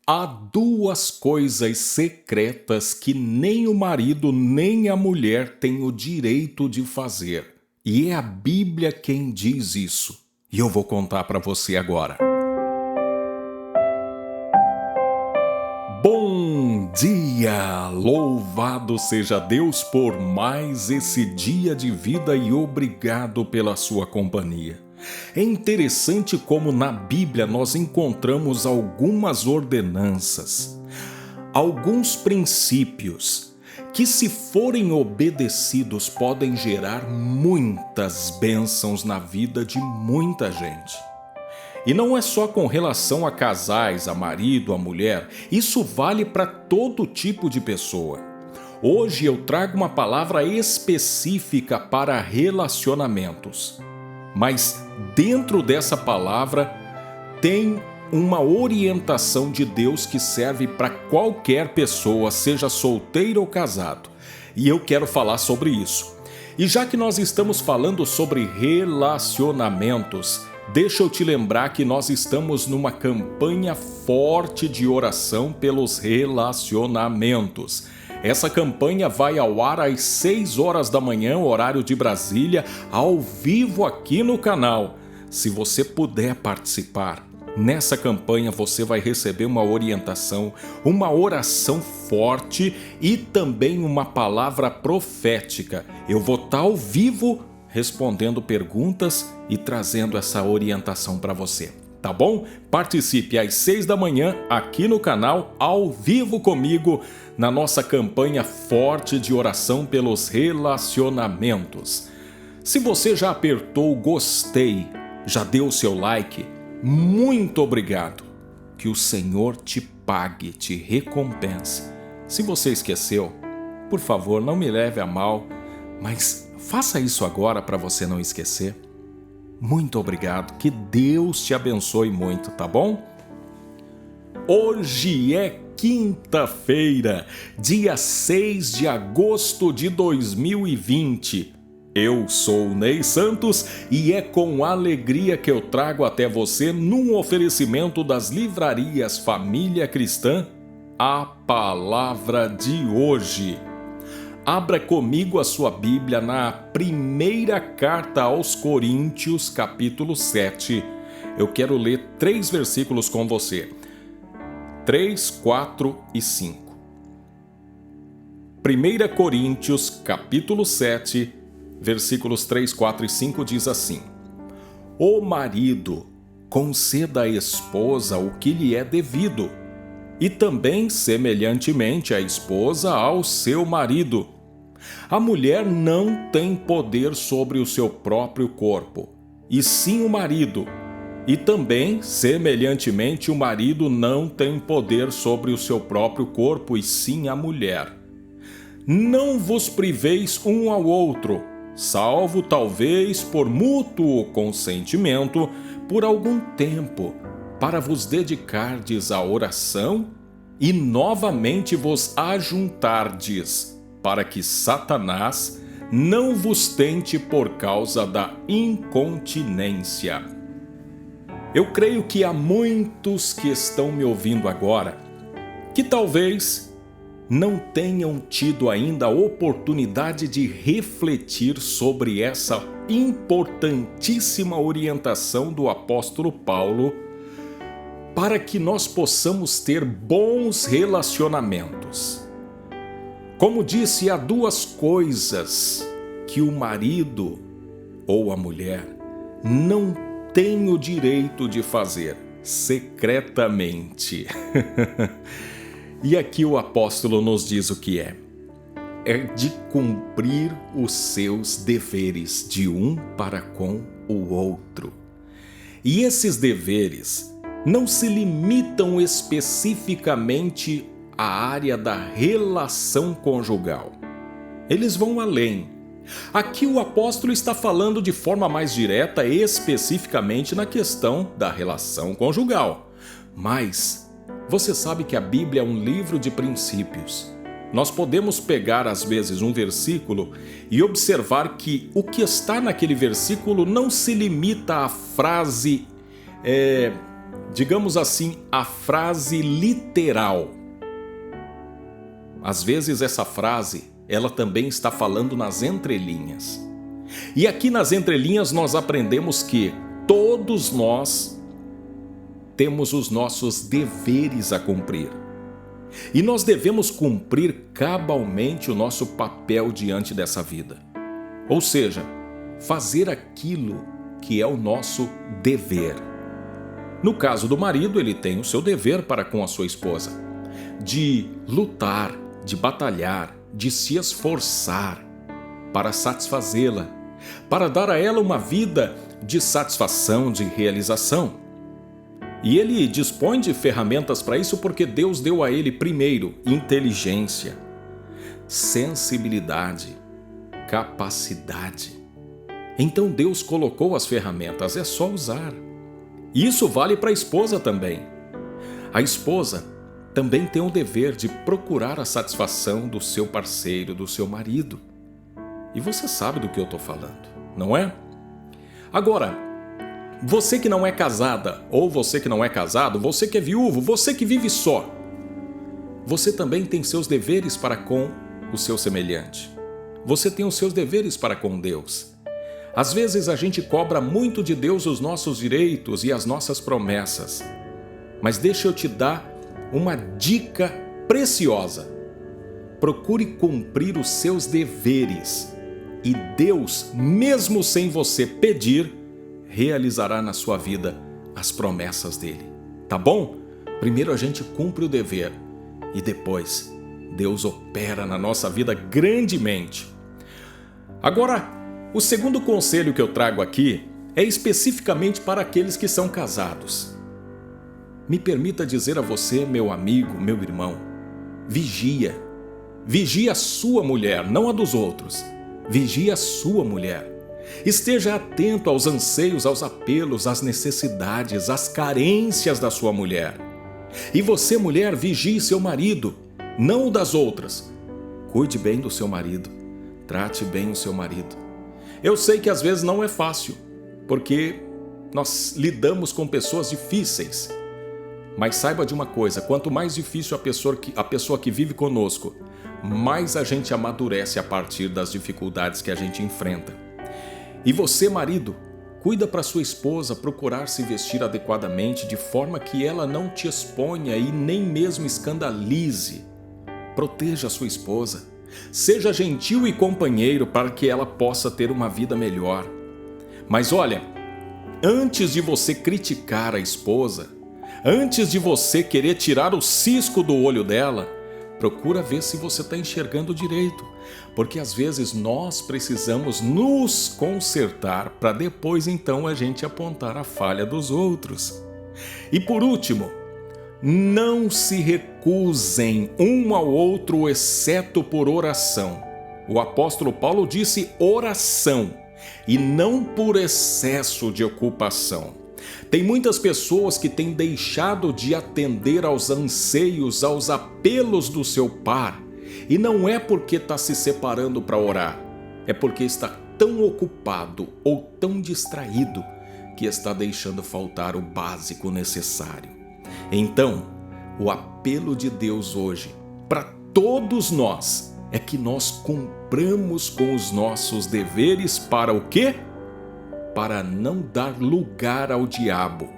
Há duas coisas secretas que nem o marido nem a mulher têm o direito de fazer. E é a Bíblia quem diz isso. E eu vou contar para você agora. Bom dia! Louvado seja Deus por mais esse dia de vida e obrigado pela sua companhia. É interessante como na Bíblia nós encontramos algumas ordenanças, alguns princípios que, se forem obedecidos, podem gerar muitas bênçãos na vida de muita gente. E não é só com relação a casais, a marido, a mulher, isso vale para todo tipo de pessoa. Hoje eu trago uma palavra específica para relacionamentos. Mas dentro dessa palavra tem uma orientação de Deus que serve para qualquer pessoa, seja solteiro ou casado. E eu quero falar sobre isso. E já que nós estamos falando sobre relacionamentos, deixa eu te lembrar que nós estamos numa campanha forte de oração pelos relacionamentos. Essa campanha vai ao ar às 6 horas da manhã, horário de Brasília, ao vivo aqui no canal. Se você puder participar, nessa campanha você vai receber uma orientação, uma oração forte e também uma palavra profética. Eu vou estar ao vivo respondendo perguntas e trazendo essa orientação para você. Tá bom? Participe às 6 da manhã aqui no canal, ao vivo comigo, na nossa campanha forte de oração pelos relacionamentos. Se você já apertou o gostei, já deu o seu like, muito obrigado. Que o Senhor te pague, te recompense. Se você esqueceu, por favor, não me leve a mal, mas faça isso agora para você não esquecer. Muito obrigado, que Deus te abençoe muito, tá bom? Hoje é quinta-feira, dia 6 de agosto de 2020. Eu sou o Ney Santos e é com alegria que eu trago até você, num oferecimento das livrarias Família Cristã, a palavra de hoje. Abra comigo a sua Bíblia na primeira carta aos Coríntios, capítulo 7. Eu quero ler 3 versículos com você. 3, 4 e 5. 1 Coríntios, capítulo 7, versículos 3, 4 e 5 diz assim: O marido conceda à esposa o que lhe é devido, e também, semelhantemente, a esposa ao seu marido. A mulher não tem poder sobre o seu próprio corpo, e sim o marido. E também, semelhantemente, o marido não tem poder sobre o seu próprio corpo, e sim a mulher. Não vos priveis um ao outro, salvo talvez por mútuo consentimento, por algum tempo, para vos dedicardes à oração e novamente vos ajuntardes, para que Satanás não vos tente por causa da incontinência. Eu creio que há muitos que estão me ouvindo agora que talvez não tenham tido ainda a oportunidade de refletir sobre essa importantíssima orientação do apóstolo Paulo para que nós possamos ter bons relacionamentos. Como disse, há duas coisas que o marido ou a mulher não tem o direito de fazer secretamente. E aqui o apóstolo nos diz o que é de cumprir os seus deveres de um para com o outro. E esses deveres não se limitam especificamente à área da relação conjugal. Eles vão além. Aqui o apóstolo está falando de forma mais direta especificamente na questão da relação conjugal. Mas você sabe que a Bíblia é um livro de princípios. Nós podemos pegar às vezes um versículo e observar que o que está naquele versículo não se limita à frase digamos assim, a frase literal. Às vezes essa frase, ela também está falando nas entrelinhas. E aqui nas entrelinhas nós aprendemos que todos nós temos os nossos deveres a cumprir. E nós devemos cumprir cabalmente o nosso papel diante dessa vida. Ou seja, fazer aquilo que é o nosso dever. No caso do marido, ele tem o seu dever para com a sua esposa, de lutar, de batalhar, de se esforçar para satisfazê-la, para dar a ela uma vida de satisfação, de realização. E ele dispõe de ferramentas para isso porque Deus deu a ele primeiro inteligência, sensibilidade, capacidade. Então Deus colocou as ferramentas, é só usar. E isso vale para a esposa também. A esposa também tem o dever de procurar a satisfação do seu parceiro, do seu marido. E você sabe do que eu estou falando, não é? Agora, você que não é casada, ou você que não é casado, você que é viúvo, você que vive só, você também tem seus deveres para com o seu semelhante. Você tem os seus deveres para com Deus. Às vezes a gente cobra muito de Deus os nossos direitos e as nossas promessas. Mas deixa eu te dar uma dica preciosa. Procure cumprir os seus deveres. E Deus, mesmo sem você pedir, realizará na sua vida as promessas dele. Tá bom? Primeiro a gente cumpre o dever e depois Deus opera na nossa vida grandemente. Agora, o segundo conselho que eu trago aqui é especificamente para aqueles que são casados. Me permita dizer a você, meu amigo, meu irmão, vigia. Vigia a sua mulher, não a dos outros. Vigia a sua mulher. Esteja atento aos anseios, aos apelos, às necessidades, às carências da sua mulher. E você, mulher, vigie seu marido, não o das outras. Cuide bem do seu marido. Trate bem o seu marido. Eu sei que às vezes não é fácil, porque nós lidamos com pessoas difíceis. Mas saiba de uma coisa, quanto mais difícil a pessoa que vive conosco, mais a gente amadurece a partir das dificuldades que a gente enfrenta. E você, marido, cuida para sua esposa procurar se vestir adequadamente de forma que ela não te exponha e nem mesmo escandalize. Proteja a sua esposa. Seja gentil e companheiro para que ela possa ter uma vida melhor. Mas olha, antes de você criticar a esposa, antes de você querer tirar o cisco do olho dela, procura ver se você está enxergando direito, porque às vezes nós precisamos nos consertar para depois então a gente apontar a falha dos outros. E por último, não se recusem um ao outro exceto por oração. O apóstolo Paulo disse oração e não por excesso de ocupação. Tem muitas pessoas que têm deixado de atender aos anseios, aos apelos do seu par. E não é porque está se separando para orar, é porque está tão ocupado ou tão distraído que está deixando faltar o básico necessário. Então, o apelo de Deus hoje para todos nós é que nós cumpramos com os nossos deveres para o quê? Para não dar lugar ao diabo.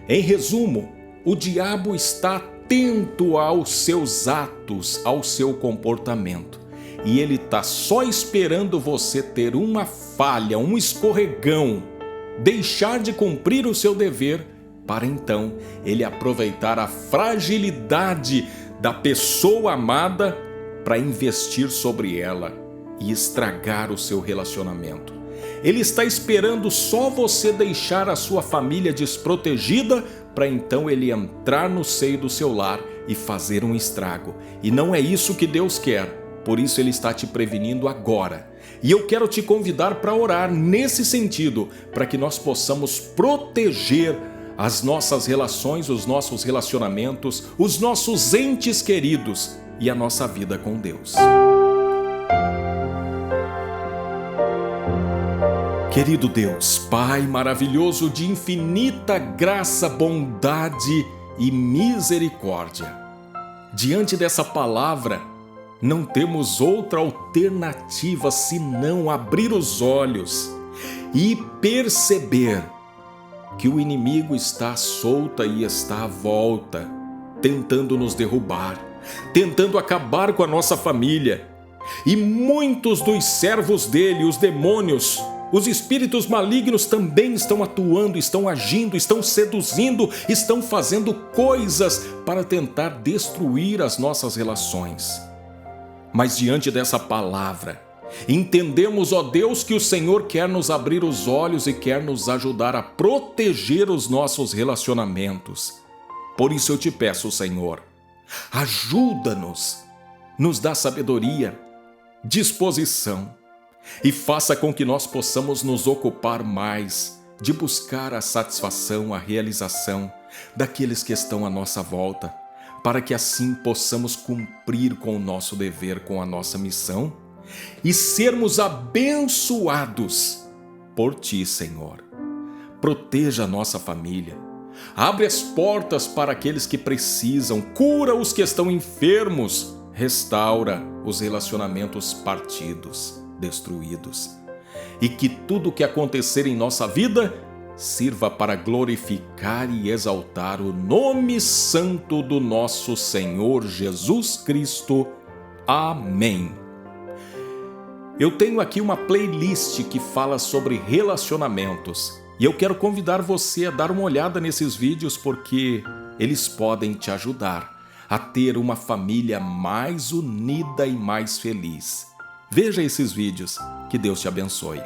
Em resumo, o diabo está atento aos seus atos, ao seu comportamento. E ele está só esperando você ter uma falha, um escorregão, deixar de cumprir o seu dever, para então ele aproveitar a fragilidade da pessoa amada para investir sobre ela e estragar o seu relacionamento. Ele está esperando só você deixar a sua família desprotegida para então ele entrar no seio do seu lar e fazer um estrago. E não é isso que Deus quer, por isso ele está te prevenindo agora. E eu quero te convidar para orar nesse sentido, para que nós possamos proteger as nossas relações, os nossos relacionamentos, os nossos entes queridos e a nossa vida com Deus. Querido Deus, Pai maravilhoso de infinita graça, bondade e misericórdia, diante dessa palavra, não temos outra alternativa senão abrir os olhos e perceber que o inimigo está à solta e está à volta, tentando nos derrubar, tentando acabar com a nossa família. E muitos dos servos dele, os demônios, os espíritos malignos também estão atuando, estão agindo, estão seduzindo, estão fazendo coisas para tentar destruir as nossas relações. Mas diante dessa palavra, entendemos, ó Deus, que o Senhor quer nos abrir os olhos e quer nos ajudar a proteger os nossos relacionamentos. Por isso eu te peço, Senhor, ajuda-nos, nos dá sabedoria, disposição e faça com que nós possamos nos ocupar mais de buscar a satisfação, a realização daqueles que estão à nossa volta, para que assim possamos cumprir com o nosso dever, com a nossa missão e sermos abençoados por Ti, Senhor. Proteja a nossa família, abre as portas para aqueles que precisam, cura os que estão enfermos, restaura os relacionamentos partidos, destruídos, e que tudo o que acontecer em nossa vida sirva para glorificar e exaltar o nome santo do nosso Senhor Jesus Cristo. Amém. Eu tenho aqui uma playlist que fala sobre relacionamentos e eu quero convidar você a dar uma olhada nesses vídeos porque eles podem te ajudar a ter uma família mais unida e mais feliz. Veja esses vídeos. Que Deus te abençoe.